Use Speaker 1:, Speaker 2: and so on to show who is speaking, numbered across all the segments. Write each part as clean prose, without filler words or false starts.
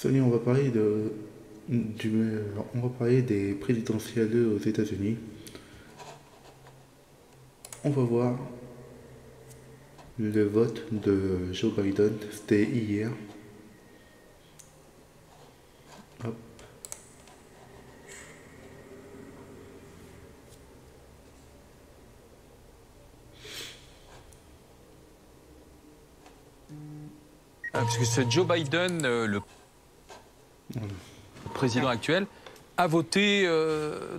Speaker 1: Salut, on va parler des présidentielles aux États-Unis. On va voir le vote de Joe Biden, c'était hier. Hop.
Speaker 2: Parce que c'est Joe Biden, le président actuel, a voté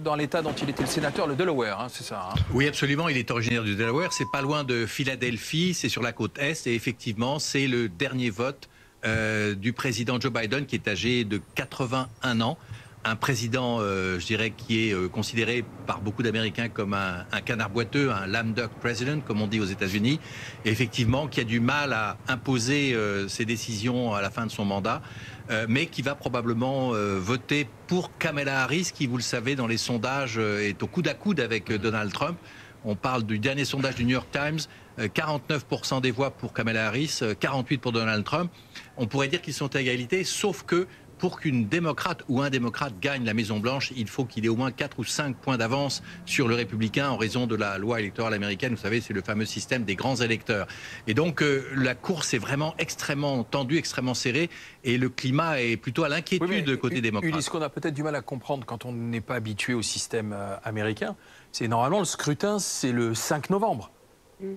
Speaker 2: dans l'État dont il était le sénateur, le Delaware, hein, c'est ça. Hein.
Speaker 3: Oui, absolument. Il est originaire du Delaware. C'est pas loin de Philadelphie. C'est sur la côte est. Et effectivement, c'est le dernier vote du président Joe Biden, qui est âgé de 81 ans. Un président, je dirais, qui est considéré par beaucoup d'Américains comme un canard boiteux, un lame duck president, comme on dit aux États-Unis, et effectivement qui a du mal à imposer ses décisions à la fin de son mandat, mais qui va probablement voter pour Kamala Harris, qui, vous le savez, dans les sondages, est au coude à coude avec Donald Trump. On parle du dernier sondage du New York Times, 49% des voix pour Kamala Harris, 48% pour Donald Trump. On pourrait dire qu'ils sont à égalité, sauf que pour qu'une démocrate ou un démocrate gagne la Maison-Blanche, il faut qu'il ait au moins 4 ou 5 points d'avance sur le républicain en raison de la loi électorale américaine. Vous savez, c'est le fameux système des grands électeurs. Et donc, la course est vraiment extrêmement tendue, extrêmement serrée, et le climat est plutôt à l'inquiétude côté démocrate.
Speaker 2: Ulysse, ce qu'on a peut-être du mal à comprendre quand on n'est pas habitué au système américain, c'est normalement le scrutin, c'est le 5 novembre.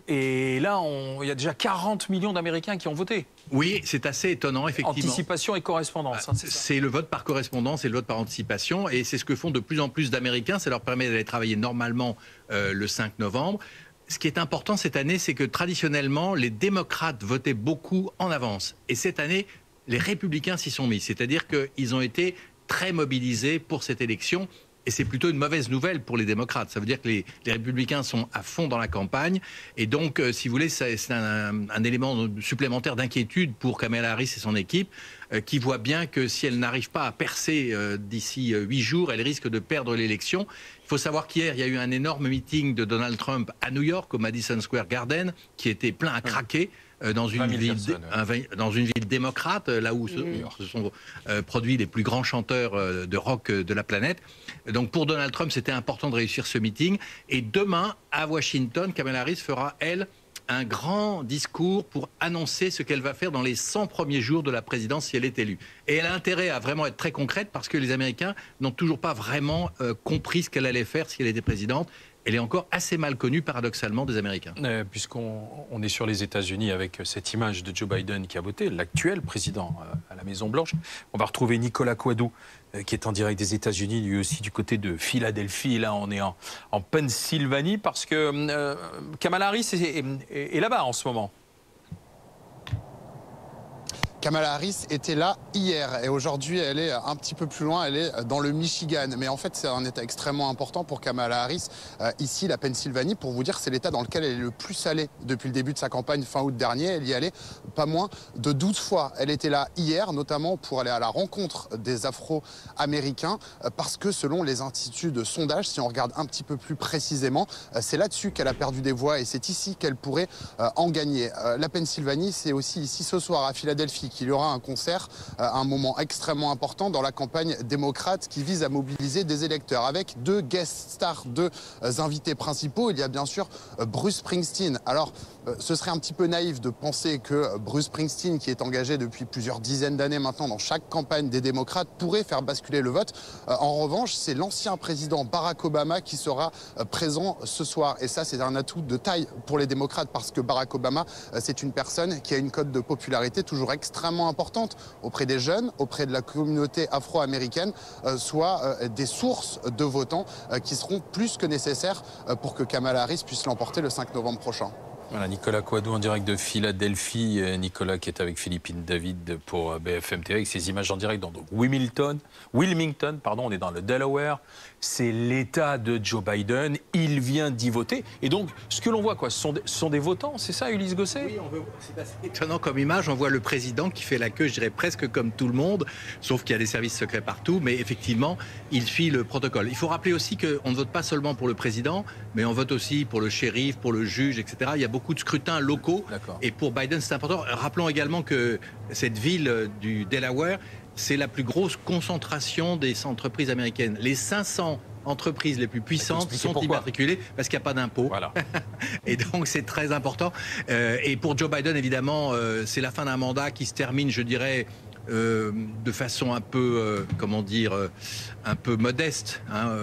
Speaker 2: Et là, il y a déjà 40 millions d'Américains qui ont voté.
Speaker 3: Oui, c'est assez étonnant, effectivement.
Speaker 2: Anticipation et correspondance. Hein,
Speaker 3: c'est le vote par correspondance et le vote par anticipation. Et c'est ce que font de plus en plus d'Américains. Ça leur permet d'aller travailler normalement le 5 novembre. Ce qui est important cette année, c'est que traditionnellement, les démocrates votaient beaucoup en avance. Et cette année, les républicains s'y sont mis. C'est-à-dire qu'ils ont été très mobilisés pour cette élection. Et c'est plutôt une mauvaise nouvelle pour les démocrates. Ça veut dire que les républicains sont à fond dans la campagne. Et donc, si vous voulez, c'est un élément supplémentaire d'inquiétude pour Kamala Harris et son équipe, qui voit bien que si elle n'arrive pas à percer d'ici 8 jours, elle risque de perdre l'élection. Il faut savoir qu'hier, il y a eu un énorme meeting de Donald Trump à New York, au Madison Square Garden, qui était plein à craquer. Dans une ville démocrate, là où se sont produits les plus grands chanteurs de rock de la planète. Donc pour Donald Trump, c'était important de réussir ce meeting. Et demain, à Washington, Kamala Harris fera, elle, un grand discours pour annoncer ce qu'elle va faire dans les 100 premiers jours de la présidence si elle est élue. Et elle a intérêt à vraiment être très concrète parce que les Américains n'ont toujours pas vraiment compris ce qu'elle allait faire si elle était présidente. Elle est encore assez mal connue, paradoxalement, des Américains.
Speaker 2: Puisqu'on est sur les États-Unis avec cette image de Joe Biden qui a voté, l'actuel président à la Maison-Blanche, on va retrouver Nicolas Coadou, qui est en direct des États-Unis, lui aussi du côté de Philadelphie. Là, on est en Pennsylvanie, parce que Kamala Harris est là-bas en ce moment.
Speaker 4: Kamala Harris était là hier et aujourd'hui elle est un petit peu plus loin, elle est dans le Michigan. Mais en fait c'est un état extrêmement important pour Kamala Harris. Ici la Pennsylvanie, pour vous dire, c'est l'état dans lequel elle est le plus allée depuis le début de sa campagne fin août dernier. Elle y allait pas moins de 12 fois. Elle était là hier notamment pour aller à la rencontre des Afro-Américains parce que selon les instituts de sondage, si on regarde un petit peu plus précisément, c'est là-dessus qu'elle a perdu des voix et c'est ici qu'elle pourrait en gagner. La Pennsylvanie, c'est aussi ici ce soir à Philadelphie qu'il y aura un concert, un moment extrêmement important dans la campagne démocrate qui vise à mobiliser des électeurs avec 2 guest stars, 2 invités principaux. Il y a bien sûr Bruce Springsteen. Alors, ce serait un petit peu naïf de penser que Bruce Springsteen, qui est engagé depuis plusieurs dizaines d'années maintenant dans chaque campagne des démocrates, pourrait faire basculer le vote. En revanche, c'est l'ancien président Barack Obama qui sera présent ce soir. Et ça, c'est un atout de taille pour les démocrates parce que Barack Obama, c'est une personne qui a une cote de popularité toujours extrêmement importante auprès des jeunes, auprès de la communauté afro-américaine, soit des sources de votants qui seront plus que nécessaires pour que Kamala Harris puisse l'emporter le 5 novembre prochain.
Speaker 2: Voilà, Nicolas Coadou en direct de Philadelphie. Nicolas qui est avec Philippine David pour BFM TV avec ses images en direct dans Wilmington, on est dans le Delaware. C'est l'état de Joe Biden. Il vient d'y voter. Et donc, ce que l'on voit, ce sont des votants, c'est ça, Ulysse Gosset?
Speaker 3: Oui, c'est assez étonnant comme image. On voit le président qui fait la queue, je dirais presque comme tout le monde, sauf qu'il y a des services secrets partout. Mais effectivement, il suit le protocole. Il faut rappeler aussi qu'on ne vote pas seulement pour le président, mais on vote aussi pour le shérif, pour le juge, etc. Il y a beaucoup beaucoup de scrutins locaux. Et pour Biden, c'est important. Rappelons également que cette ville du Delaware, c'est la plus grosse concentration des entreprises américaines. Les 500 entreprises les plus puissantes sont immatriculées parce qu'il n'y a pas d'impôt.
Speaker 2: Voilà.
Speaker 3: Et donc, c'est très important. Et pour Joe Biden, évidemment, c'est la fin d'un mandat qui se termine, je dirais, de façon un peu, comment dire, un peu modeste, hein,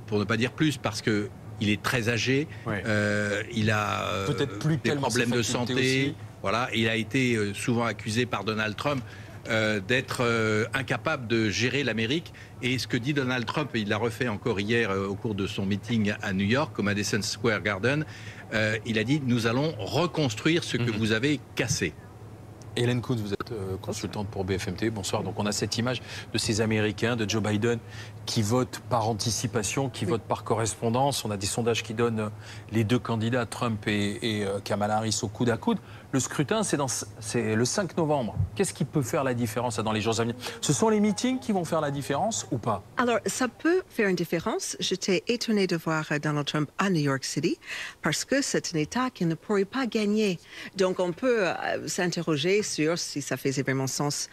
Speaker 3: pour ne pas dire plus, parce que il est très âgé, il a
Speaker 2: peut-être plus
Speaker 3: des problèmes de santé.
Speaker 2: Aussi.
Speaker 3: Voilà, il a été souvent accusé par Donald Trump d'être incapable de gérer l'Amérique. Et ce que dit Donald Trump, et il l'a refait encore hier au cours de son meeting à New York, au Madison Square Garden, il a dit « Nous allons reconstruire ce que vous avez cassé ».
Speaker 2: Hélène Kuntz, vous êtes consultante pour BFM TV. Bonsoir. Donc on a cette image de ces Américains, de Joe Biden, qui votent par anticipation, qui votent par correspondance. On a des sondages qui donnent les deux candidats, Trump et Kamala Harris, au coude à coude. Le scrutin, c'est le 5 novembre. Qu'est-ce qui peut faire la différence dans les jours à venir? Ce sont les meetings qui vont faire la différence ou pas?
Speaker 5: Alors, ça peut faire une différence. J'étais étonnée de voir Donald Trump à New York City parce que c'est un État qui ne pourrait pas gagner. Donc, on peut s'interroger sur si ça faisait vraiment sens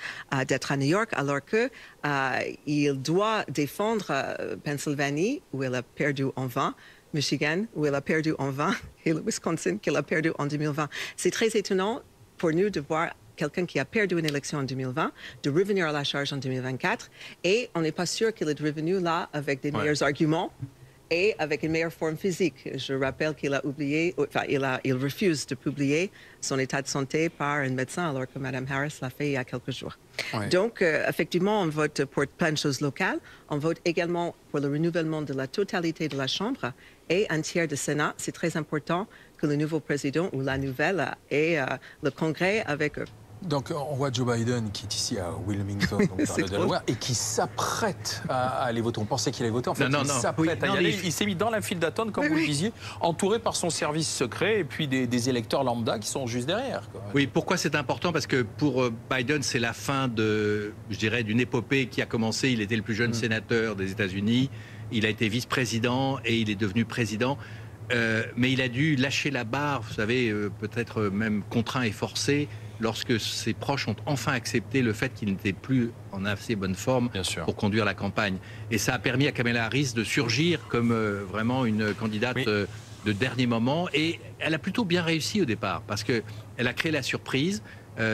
Speaker 5: d'être à New York alors qu'il doit défendre Pennsylvanie où il a perdu en 20. Michigan, où il a perdu en 20, et le Wisconsin, qu'il a perdu en 2020. C'est très étonnant pour nous de voir quelqu'un qui a perdu une élection en 2020, de revenir à la charge en 2024, et on n'est pas sûr qu'il est revenu là avec des meilleurs arguments et avec une meilleure forme physique. Je rappelle qu'il a oublié, enfin, il refuse de publier son état de santé par un médecin, alors que Mme Harris l'a fait il y a quelques jours. Donc, effectivement, on vote pour plein de choses locales. On vote également pour le renouvellement de la totalité de la Chambre et un tiers du Sénat. C'est très important que le nouveau président ou la nouvelle ait le Congrès avec eux.
Speaker 2: Donc on voit Joe Biden qui est ici à Wilmington, donc dans le Delaware, et qui s'apprête à aller voter. On pensait qu'il allait voter, en fait il s'apprête à y aller. Il s'est mis dans la file d'attente, comme vous le disiez, entouré par son service secret et puis des électeurs lambda qui sont juste derrière.
Speaker 3: Oui, pourquoi c'est important? Parce que pour Biden, c'est la fin de, je dirais, d'une épopée qui a commencé. Il était le plus jeune sénateur des États-Unis, il a été vice-président et il est devenu président. Mais il a dû lâcher la barre, vous savez, peut-être même contraint et forcé, lorsque ses proches ont enfin accepté le fait qu'il n'était plus en assez bonne forme pour conduire la campagne. Et ça a permis à Kamala Harris de surgir comme vraiment une candidate de dernier moment. Et elle a plutôt bien réussi au départ, parce qu'elle a créé la surprise.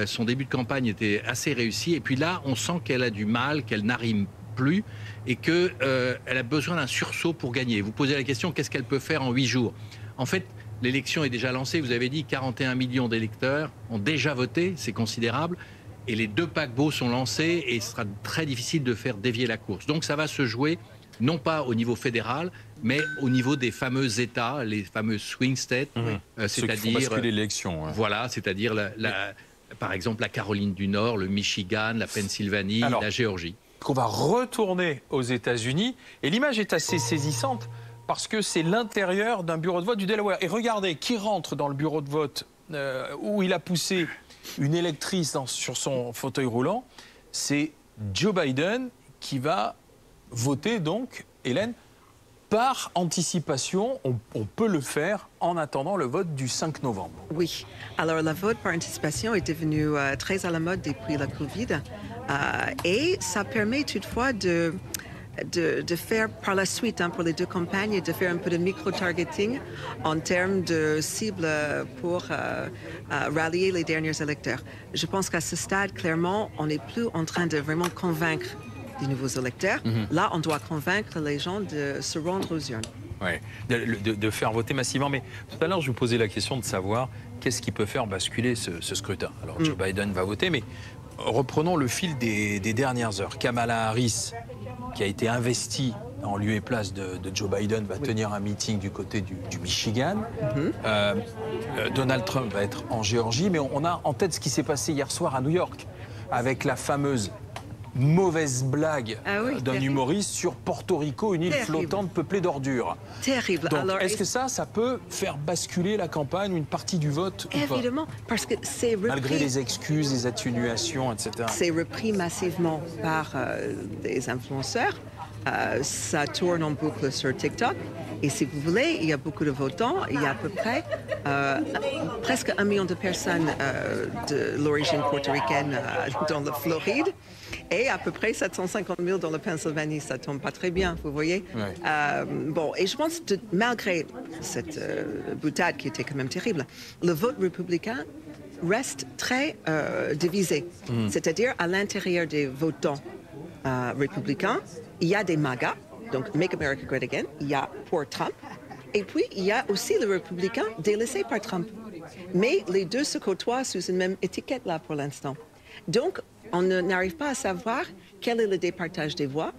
Speaker 3: Son début de campagne était assez réussi. Et puis là, on sent qu'elle a du mal, qu'elle n'arrive plus, et qu'elle a besoin d'un sursaut pour gagner. Vous posez la question, qu'est-ce qu'elle peut faire en 8 jours? En fait, l'élection est déjà lancée, vous avez dit 41 millions d'électeurs ont déjà voté, c'est considérable, et les deux paquebots sont lancés et ce sera très difficile de faire dévier la course. Donc ça va se jouer non pas au niveau fédéral, mais au niveau des fameux États, les fameux swing states, c'est-à-dire
Speaker 2: l'élection.
Speaker 3: Voilà, c'est-à-dire par exemple la Caroline du Nord, le Michigan, la Pennsylvanie, la Géorgie.
Speaker 2: On va retourner aux États-Unis et l'image est assez saisissante. Parce que c'est l'intérieur d'un bureau de vote du Delaware. Et regardez, qui rentre dans le bureau de vote où il a poussé une électrice sur son fauteuil roulant? C'est Joe Biden qui va voter, donc, Hélène, par anticipation. On peut le faire en attendant le vote du 5 novembre.
Speaker 5: Oui. Alors, le vote par anticipation est devenu très à la mode depuis la Covid. Et ça permet toutefois de faire par la suite, pour les deux campagnes, de faire un peu de micro-targeting en termes de cibles pour rallier les derniers électeurs. Je pense qu'à ce stade, clairement, on n'est plus en train de vraiment convaincre les nouveaux électeurs. Là, on doit convaincre les gens de se rendre aux urnes.
Speaker 2: Oui, de faire voter massivement. Mais tout à l'heure, je vous posais la question de savoir qu'est-ce qui peut faire basculer ce scrutin. Alors, Joe Biden va voter, mais reprenons le fil des dernières heures. Kamala Harris, qui a été investi en lieu et place de Joe Biden, va tenir un meeting du côté du Michigan. Donald Trump va être en Géorgie, mais on a en tête ce qui s'est passé hier soir à New York, avec la fameuse mauvaise blague d'un humoriste sur Porto Rico, une île flottante peuplée d'ordures.
Speaker 5: Terrible.
Speaker 2: Donc, est-ce que ça peut faire basculer la campagne, une partie du vote ou pas?
Speaker 5: Évidemment, parce que c'est repris...
Speaker 2: Malgré les excuses, les atténuations, etc.
Speaker 5: C'est repris massivement par des influenceurs. Ça tourne en boucle sur TikTok. Et si vous voulez, il y a beaucoup de votants. Il y a à peu près presque 1 million de personnes de l'origine portoricaine dans la Floride et à peu près 750 000 dans la Pennsylvanie. Ça tombe pas très bien, vous voyez.
Speaker 2: Ouais.
Speaker 5: Bon, et je pense que malgré cette boutade qui était quand même terrible, le vote républicain reste très divisé. C'est-à-dire à l'intérieur des votants républicains, il y a des MAGA, donc Make America Great Again, il y a pour Trump, et puis il y a aussi les républicains délaissés par Trump. Mais les deux se côtoient sous une même étiquette là pour l'instant. Donc on n'arrive pas à savoir quel est le départage des voix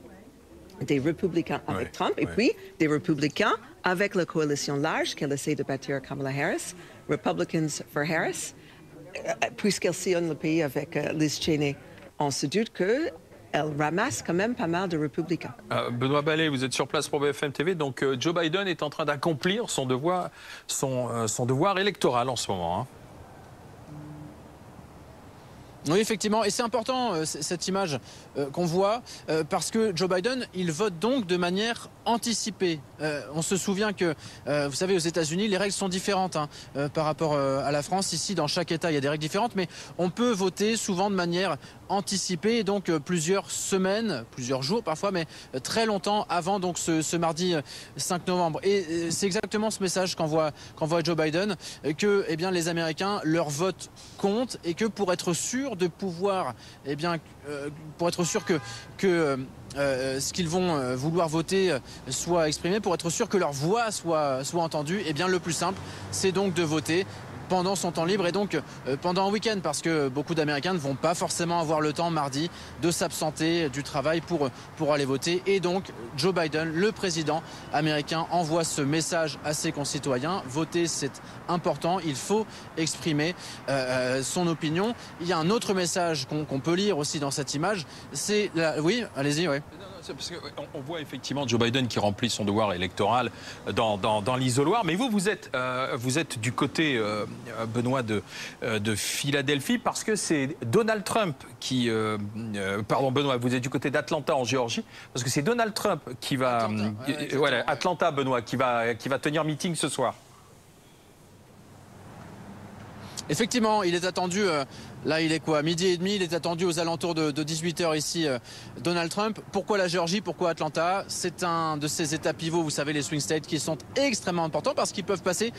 Speaker 5: des républicains avec Trump et puis des républicains avec la coalition large qu'elle essaie de bâtir Kamala Harris, Republicans for Harris, puisqu'elle sillonne le pays avec Liz Cheney. On se doute que elle ramasse quand même pas mal de républicains.
Speaker 2: Benoît Ballet, vous êtes sur place pour BFM TV. Donc Joe Biden est en train d'accomplir son devoir électoral en ce moment. Hein.
Speaker 6: Oui, effectivement, et c'est important cette image qu'on voit parce que Joe Biden, il vote donc de manière anticipée. On se souvient que, vous savez, aux États-Unis, les règles sont différentes par rapport à la France. Ici, dans chaque État, il y a des règles différentes, mais on peut voter souvent de manière anticipée, donc plusieurs semaines, plusieurs jours parfois, mais très longtemps avant donc ce mardi 5 novembre. Et c'est exactement ce message qu'envoie Joe Biden, que eh bien, les Américains, leur vote compte et que pour être sûr de pouvoir, eh bien, pour être sûr que ce qu'ils vont vouloir voter soit exprimé, pour être sûr que leur voix soit entendue, eh bien, le plus simple, c'est donc de voter pendant son temps libre et donc pendant un week-end, parce que beaucoup d'Américains ne vont pas forcément avoir le temps mardi de s'absenter du travail pour aller voter. Et donc Joe Biden, le président américain, envoie ce message à ses concitoyens. Voter, c'est important, il faut exprimer son opinion. Il y a un autre message qu'on peut lire aussi dans cette image, c'est... Oui, allez-y, oui.
Speaker 2: Parce qu'on voit effectivement Joe Biden qui remplit son devoir électoral dans l'isoloir. Mais vous êtes du côté, Benoît, de Philadelphie, parce que c'est Donald Trump qui... pardon, Benoît, vous êtes du côté d'Atlanta, en Géorgie, parce que c'est Donald Trump qui va... Atlanta, Benoît, qui va tenir meeting ce soir.
Speaker 6: Effectivement, il est attendu, là il est quoi, midi et demi, il est attendu aux alentours de 18h ici, Donald Trump. Pourquoi la Géorgie, pourquoi Atlanta? C'est un de ces états pivots, vous savez, les swing states, qui sont extrêmement importants parce qu'ils peuvent passer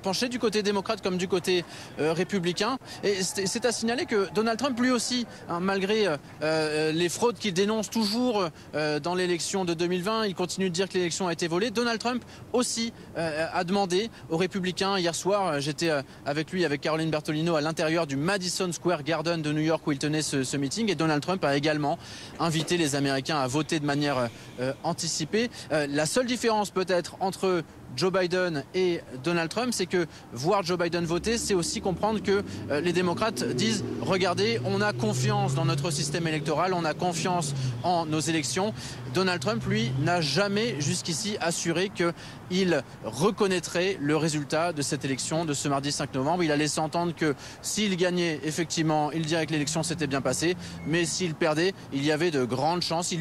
Speaker 6: pencher du côté démocrate comme du côté républicain. Et c'est à signaler que Donald Trump, lui aussi, malgré les fraudes qu'il dénonce toujours dans l'élection de 2020, il continue de dire que l'élection a été volée. Donald Trump aussi a demandé aux républicains, hier soir, j'étais avec Caroline Bertolino à l'intérieur du Madison Square Garden de New York où il tenait ce meeting, et Donald Trump a également invité les Américains à voter de manière anticipée. La seule différence peut-être entre Joe Biden et Donald Trump, c'est que voir Joe Biden voter, c'est aussi comprendre que les démocrates disent « Regardez, on a confiance dans notre système électoral, on a confiance en nos élections ». Donald Trump, lui, n'a jamais jusqu'ici assuré qu'il reconnaîtrait le résultat de cette élection de ce mardi 5 novembre. Il a laissé entendre que s'il gagnait, effectivement, il dirait que l'élection s'était bien passée, mais s'il perdait, il y aurait de grandes chances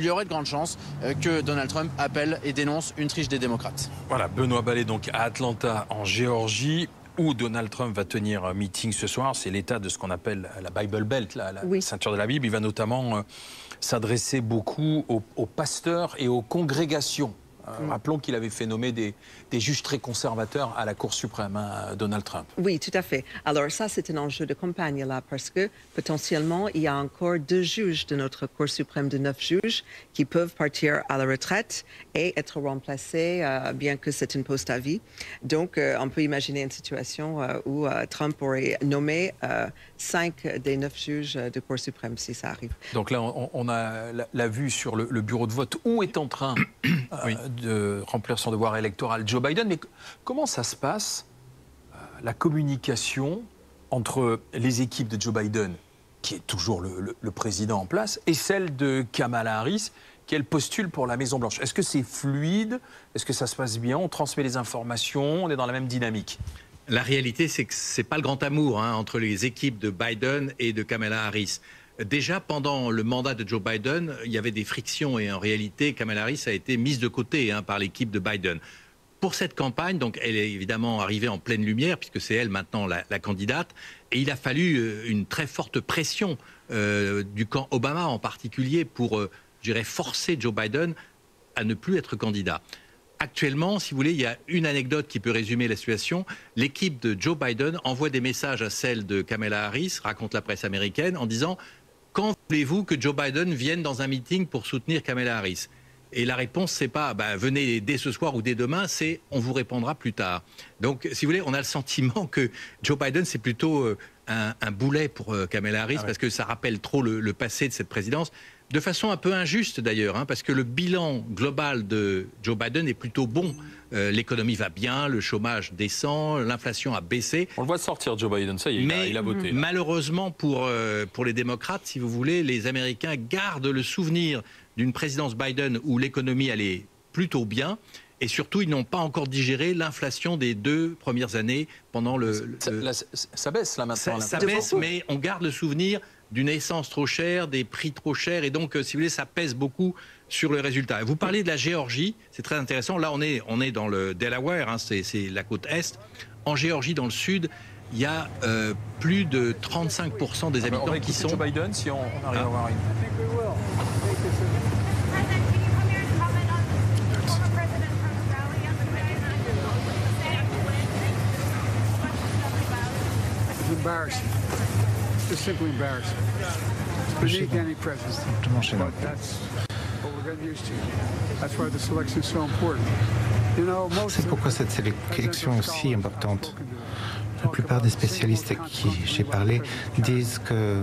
Speaker 6: que Donald Trump appelle et dénonce une triche des démocrates.
Speaker 2: Voilà, Benoît Ballet, donc à Atlanta, en Géorgie, où Donald Trump va tenir un meeting ce soir. C'est l'état de ce qu'on appelle la Bible Belt, la ceinture de la Bible. Il va notamment s'adresser beaucoup aux pasteurs et aux congrégations. Rappelons qu'il avait fait nommer des juges très conservateurs à la Cour suprême, Donald Trump.
Speaker 5: Oui, tout à fait. Alors ça, c'est un enjeu de campagne là, parce que potentiellement, il y a encore 2 juges de notre Cour suprême de 9 juges qui peuvent partir à la retraite et être remplacés, bien que c'est une poste à vie. Donc, on peut imaginer une situation où Trump aurait nommé 5 des 9 juges de Cour suprême, si ça arrive.
Speaker 2: Donc là, on a la vue sur le bureau de vote où est en train de remplir son devoir électoral Joe Biden. Mais comment ça se passe, la communication entre les équipes de Joe Biden, qui est toujours le président en place, et celle de Kamala Harris, qu'elle postule pour la Maison-Blanche? Est-ce que c'est fluide? Est-ce que ça se passe bien? On transmet les informations? On est dans la même dynamique?
Speaker 3: La réalité, c'est que ce n'est pas le grand amour entre les équipes de Biden et de Kamala Harris. Déjà, pendant le mandat de Joe Biden, il y avait des frictions et en réalité, Kamala Harris a été mise de côté par l'équipe de Biden. Pour cette campagne, donc elle est évidemment arrivée en pleine lumière puisque c'est elle maintenant la candidate et il a fallu une très forte pression du camp Obama en particulier pour, je dirais, forcer Joe Biden à ne plus être candidat. Actuellement, si vous voulez, il y a une anecdote qui peut résumer la situation. L'équipe de Joe Biden envoie des messages à celle de Kamala Harris, raconte la presse américaine, en disant « Quand voulez-vous que Joe Biden vienne dans un meeting pour soutenir Kamala Harris ?» Et la réponse, c'est pas venez dès ce soir ou dès demain, c'est on vous répondra plus tard. Donc, si vous voulez, on a le sentiment que Joe Biden, c'est plutôt un boulet pour Kamala Harris, parce que ça rappelle trop le passé de cette présidence. De façon un peu injuste d'ailleurs, parce que le bilan global de Joe Biden est plutôt bon. L'économie va bien, le chômage descend, l'inflation a baissé.
Speaker 2: On le voit sortir, Joe Biden, ça y est,
Speaker 3: mais
Speaker 2: il a voté.
Speaker 3: Malheureusement pour les démocrates, si vous voulez, les Américains gardent le souvenir d'une présidence Biden où l'économie allait plutôt bien. Et surtout, ils n'ont pas encore digéré l'inflation des 2 premières années pendant
Speaker 2: Ça baisse là maintenant.
Speaker 3: Ça baisse, mais on garde le souvenir d'une essence trop chère, des prix trop chers, et donc, si vous voulez, ça pèse beaucoup sur le résultat. Vous parlez de la Géorgie, c'est très intéressant. Là, on est dans le Delaware, c'est la côte est. En Géorgie, dans le sud, il y a plus de 35% des habitants qui sont...
Speaker 2: Joe Biden, si on arrive à voir une...
Speaker 7: Embarrassing. Just simply embarrassing. We need any president. But that's what we're getting used to. That's why this election is so important. You know,
Speaker 8: C'est pourquoi cette sélection est aussi importante. La plupart des spécialistes à qui j'ai parlé disent que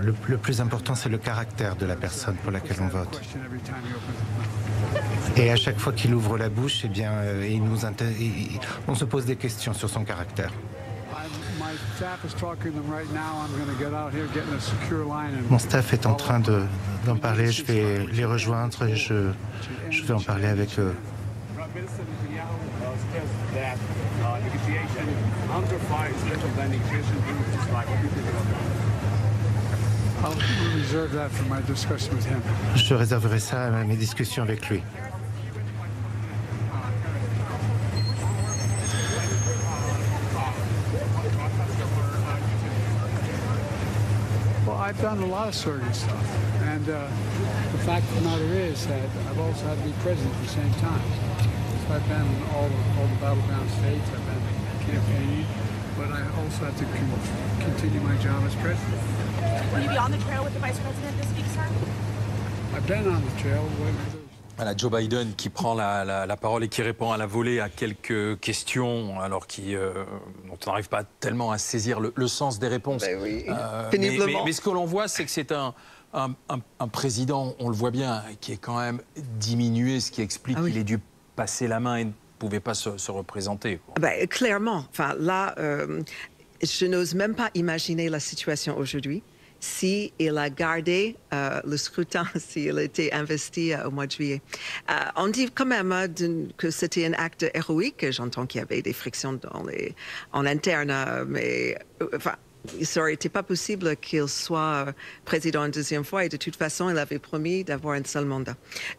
Speaker 8: le plus important, c'est le caractère de la personne pour laquelle on vote. Et à chaque fois qu'il ouvre la bouche, eh bien, on se pose des questions sur son caractère. Mon staff est en train d'en parler, je vais les rejoindre et je vais en parler avec eux. Je réserverai ça à mes discussions avec lui.
Speaker 7: I've done a lot of surrogate stuff, and the fact of the matter is that I've also had to be president at the same time. So I've been in all the battleground states, I've been campaigning, but I also had to continue my job as president.
Speaker 9: Will you be on the trail with the vice president this week, sir?
Speaker 7: I've been on the trail with...
Speaker 2: Voilà, Joe Biden qui prend la parole et qui répond à la volée à quelques questions, alors dont on n'arrive pas tellement à saisir le sens des réponses.
Speaker 5: Ben oui, péniblement.
Speaker 2: Mais ce que l'on voit, c'est que c'est un président, on le voit bien, qui est quand même diminué, ce qui explique qu'il ait dû passer la main et ne pouvait pas se représenter.
Speaker 5: Ben, clairement. Enfin, là, je n'ose même pas imaginer la situation aujourd'hui. Si il a gardé le scrutin, s'il a été investi au mois de juillet. On dit quand même que c'était un acte héroïque. J'entends qu'il y avait des frictions en interne, mais enfin, ça n'aurait été pas possible qu'il soit président une deuxième fois et de toute façon, il avait promis d'avoir un seul mandat.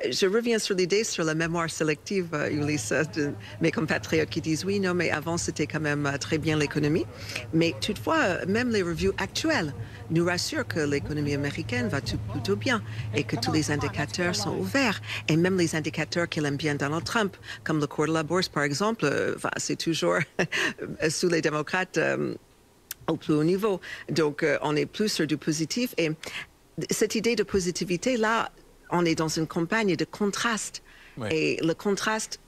Speaker 5: Je reviens sur l'idée sur la mémoire sélective, Ulysse, de mes compatriotes qui disent oui, non, mais avant, c'était quand même très bien l'économie. Mais toutefois, même les reviews actuelles nous rassurent que l'économie américaine va plutôt bien et que tous les indicateurs sont ouverts. Et même les indicateurs qu'il aime bien Donald Trump, comme le cours de la bourse, par exemple, c'est toujours sous les démocrates au plus haut niveau. Donc, on est plus sur du positif. Et cette idée de positivité, là, on est dans une campagne de contraste. Oui. Et le contraste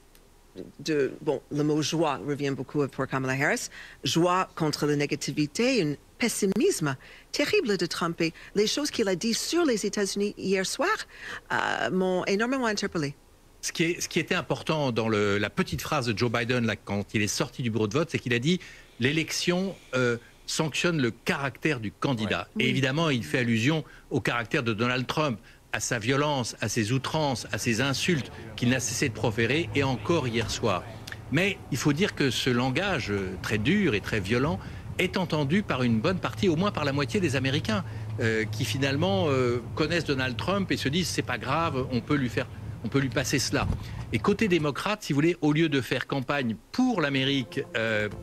Speaker 5: le mot joie revient beaucoup pour Kamala Harris. Joie contre la négativité, un pessimisme terrible de Trump. Et les choses qu'il a dit sur les États-Unis hier soir m'ont énormément interpellée.
Speaker 3: Ce qui était important dans la petite phrase de Joe Biden, là, quand il est sorti du bureau de vote, c'est qu'il a dit « l'élection sanctionne le caractère du candidat ». Et évidemment, il fait allusion au caractère de Donald Trump, à sa violence, à ses outrances, à ses insultes qu'il n'a cessé de proférer, et encore hier soir. Mais il faut dire que ce langage très dur et très violent est entendu par une bonne partie, au moins par la moitié des Américains. qui finalement connaissent Donald Trump et se disent c'est pas grave, on peut lui passer cela. Et côté démocrate, si vous voulez, au lieu de faire campagne pour l'Amérique,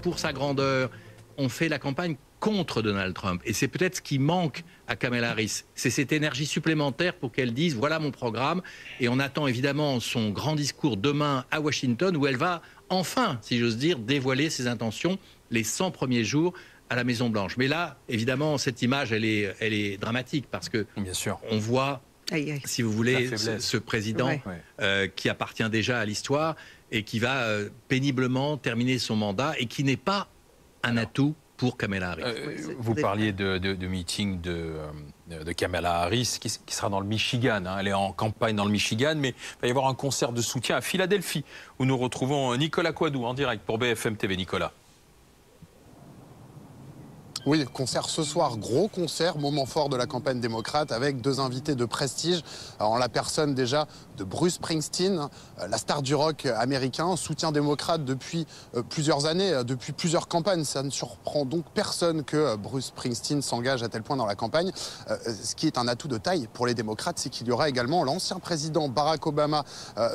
Speaker 3: pour sa grandeur, on fait la campagne contre Donald Trump. Et c'est peut-être ce qui manque à Kamala Harris. C'est cette énergie supplémentaire pour qu'elle dise voilà mon programme. Et on attend évidemment son grand discours demain à Washington où elle va enfin, si j'ose dire, dévoiler ses intentions les 100 premiers jours à la Maison-Blanche. Mais là, évidemment, cette image, elle est dramatique parce que
Speaker 2: bien sûr,
Speaker 3: on voit, si vous voulez, ce président qui appartient déjà à l'histoire et qui va péniblement terminer son mandat et qui n'est pas un atout pour Kamala Harris.
Speaker 2: Vous parliez de meeting de Kamala Harris qui sera dans le Michigan. Hein. Elle est en campagne dans le Michigan, mais il va y avoir un concert de soutien à Philadelphie où nous retrouvons Nicolas Coadou en direct pour BFM TV. Nicolas.
Speaker 4: Oui, concert ce soir, gros concert, moment fort de la campagne démocrate avec deux invités de prestige. En la personne déjà de Bruce Springsteen, la star du rock américain, soutien démocrate depuis plusieurs années, depuis plusieurs campagnes. Ça ne surprend donc personne que Bruce Springsteen s'engage à tel point dans la campagne. Ce qui est un atout de taille pour les démocrates, c'est qu'il y aura également l'ancien président Barack Obama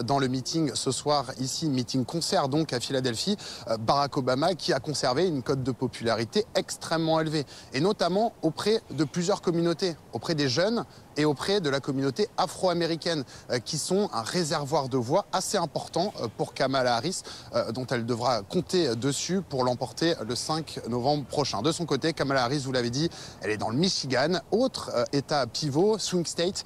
Speaker 4: dans le meeting ce soir, ici, meeting concert donc à Philadelphie. Barack Obama qui a conservé une cote de popularité extrêmement élevée, et notamment auprès de plusieurs communautés, auprès des jeunes et auprès de la communauté afro-américaine, qui sont un réservoir de voix assez important pour Kamala Harris, dont elle devra compter dessus pour l'emporter le 5 novembre prochain. De son côté, Kamala Harris, vous l'avez dit, elle est dans le Michigan, autre État pivot, swing state,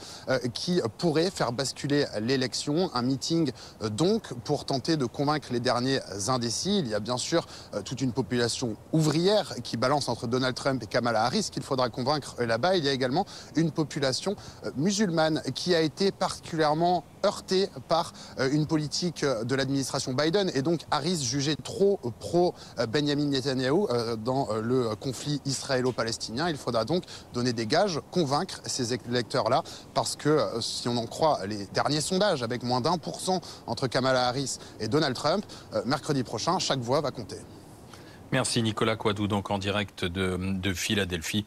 Speaker 4: qui pourrait faire basculer l'élection. Un meeting donc pour tenter de convaincre les derniers indécis. Il y a bien sûr toute une population ouvrière qui balance entre Donald Trump et Kamala Harris qu'il faudra convaincre là-bas. Il y a également une population musulmane qui a été particulièrement heurtée par une politique de l'administration Biden, et donc Harris jugée trop pro-Benjamin Netanyahu dans le conflit israélo-palestinien. Il faudra donc donner des gages, convaincre ces électeurs-là, parce que si on en croit les derniers sondages, avec moins d'1% entre Kamala Harris et Donald Trump, mercredi prochain, chaque voix va compter.
Speaker 2: Merci Nicolas Coadou, donc en direct de Philadelphie.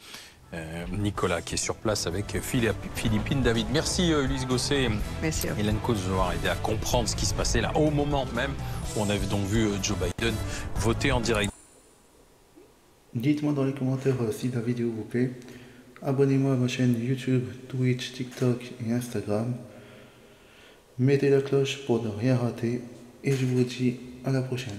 Speaker 2: Nicolas qui est sur place avec Philippine David. Merci Ulysse Gosset et Hélène Cause de m'avoir aidé à comprendre ce qui se passait là au moment même où on avait donc vu Joe Biden voter en direct.
Speaker 1: Dites-moi dans les commentaires si la vidéo vous plaît. Abonnez-moi à ma chaîne YouTube, Twitch, TikTok et Instagram. Mettez la cloche pour ne rien rater et je vous dis à la prochaine.